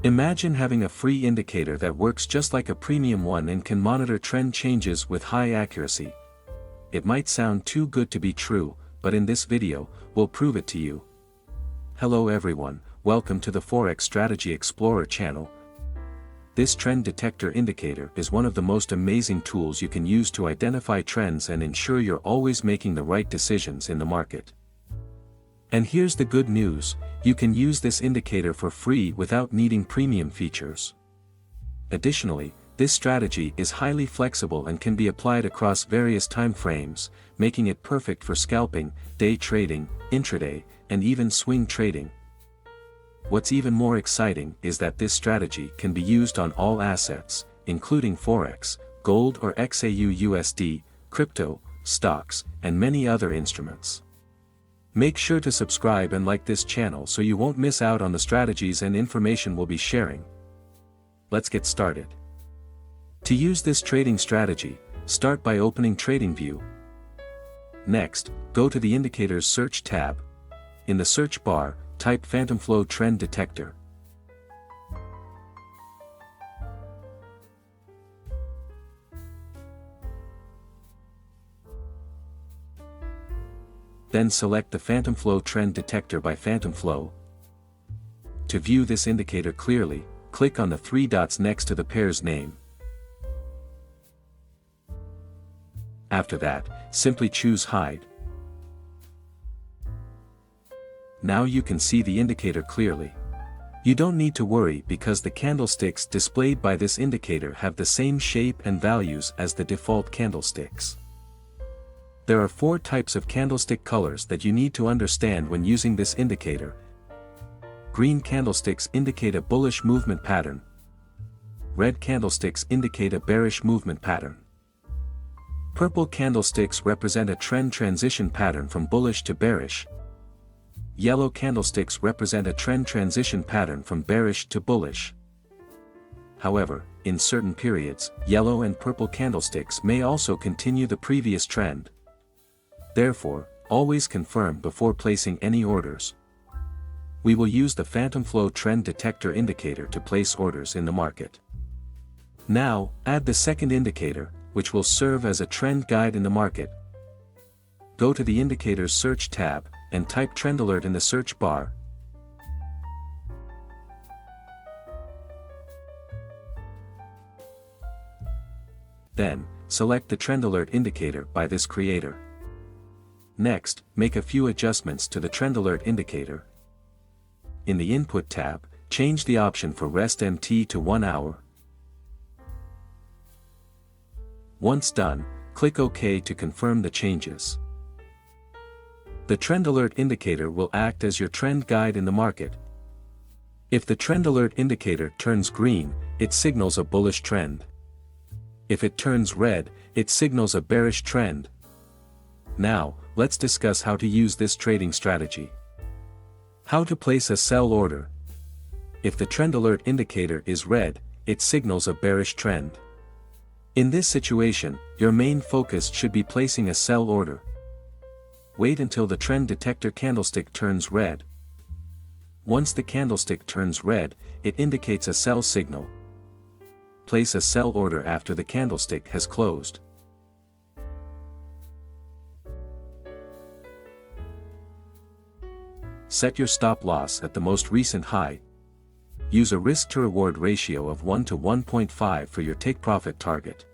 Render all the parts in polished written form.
Imagine having a free indicator that works just like a premium one and can monitor trend changes with high accuracy. It might sound too good to be true, but in this video, we'll prove it to you. Hello everyone, welcome to the Forex Strategy Explorer channel. This trend detector indicator is one of the most amazing tools you can use to identify trends and ensure you're always making the right decisions in the market. And here's the good news, you can use this indicator for free without needing premium features. Additionally, this strategy is highly flexible and can be applied across various time frames, making it perfect for scalping, day trading, intraday, and even swing trading. What's even more exciting is that this strategy can be used on all assets, including Forex, gold or XAU/USD, crypto, stocks, and many other instruments. Make sure to subscribe and like this channel so you won't miss out on the strategies and information we'll be sharing. Let's get started. To use this trading strategy, start by opening TradingView. Next, go to the Indicators Search tab. In the search bar, type PhantomFlow Trend Detector. Then select the PhantomFlow Trend Detector by PhantomFlow. To view this indicator clearly, click on the three dots next to the pair's name. After that, simply choose Hide. Now you can see the indicator clearly. You don't need to worry because the candlesticks displayed by this indicator have the same shape and values as the default candlesticks. There are 4 types of candlestick colors that you need to understand when using this indicator. Green candlesticks indicate a bullish movement pattern. Red candlesticks indicate a bearish movement pattern. Purple candlesticks represent a trend transition pattern from bullish to bearish. Yellow candlesticks represent a trend transition pattern from bearish to bullish. However, in certain periods, yellow and purple candlesticks may also continue the previous trend. Therefore, always confirm before placing any orders. We will use the PhantomFlow Trend Detector indicator to place orders in the market. Now, add the second indicator, which will serve as a trend guide in the market. Go to the Indicators Search tab, and type Trend Alert in the search bar. Then, select the Trend Alert indicator by this creator. Next, make a few adjustments to the Trend Alert indicator. In the Input tab, change the option for Rest MT to 1 hour. Once done, click OK to confirm the changes. The Trend Alert indicator will act as your trend guide in the market. If the Trend Alert indicator turns green, it signals a bullish trend. If it turns red, it signals a bearish trend. Now, let's discuss how to use this trading strategy. How to place a sell order. If the Trend Alert indicator is red, it signals a bearish trend. In this situation, your main focus should be placing a sell order. Wait until the trend detector candlestick turns red. Once the candlestick turns red, it indicates a sell signal. Place a sell order after the candlestick has closed. Set your stop loss at the most recent high. Use a risk-to-reward ratio of 1 to 1.5 for your take-profit target.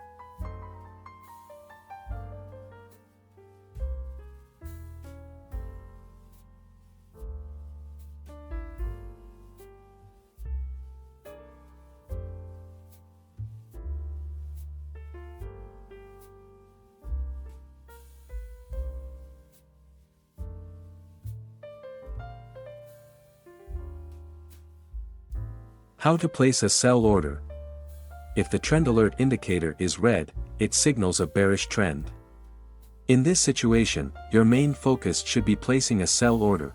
How to place a sell order. If the Trend Alert indicator is red, it signals a bearish trend. In this situation, your main focus should be placing a sell order.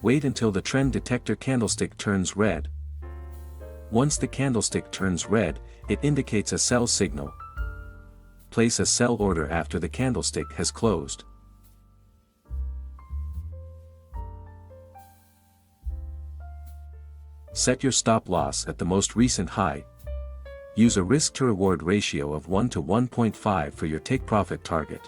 Wait until the trend detector candlestick turns red. Once the candlestick turns red, it indicates a sell signal. Place a sell order after the candlestick has closed. Set your stop loss at the most recent high. Use a risk-to-reward ratio of 1 to 1.5 for your take-profit target.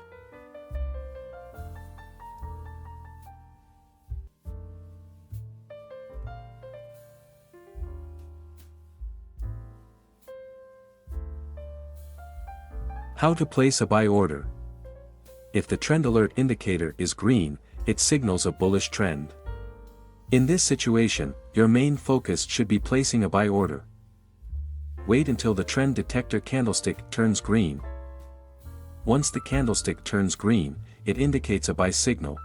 How to place a buy order. If the trend alert indicator is green, it signals a bullish trend. In this situation, your main focus should be placing a buy order. Wait until the trend detector candlestick turns green. Once the candlestick turns green, it indicates a buy signal.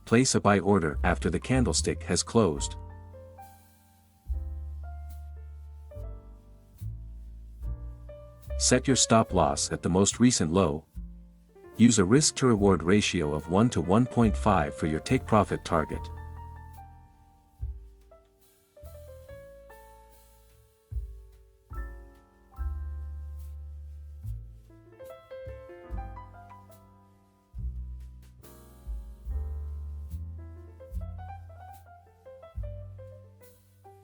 Place a buy order after the candlestick has closed. Set your stop loss at the most recent low. Use a risk-to-reward ratio of 1 to 1.5 for your take-profit target.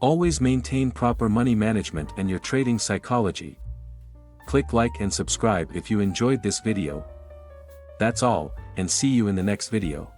Always maintain proper money management and your trading psychology. Click like and subscribe if you enjoyed this video. That's all, and see you in the next video.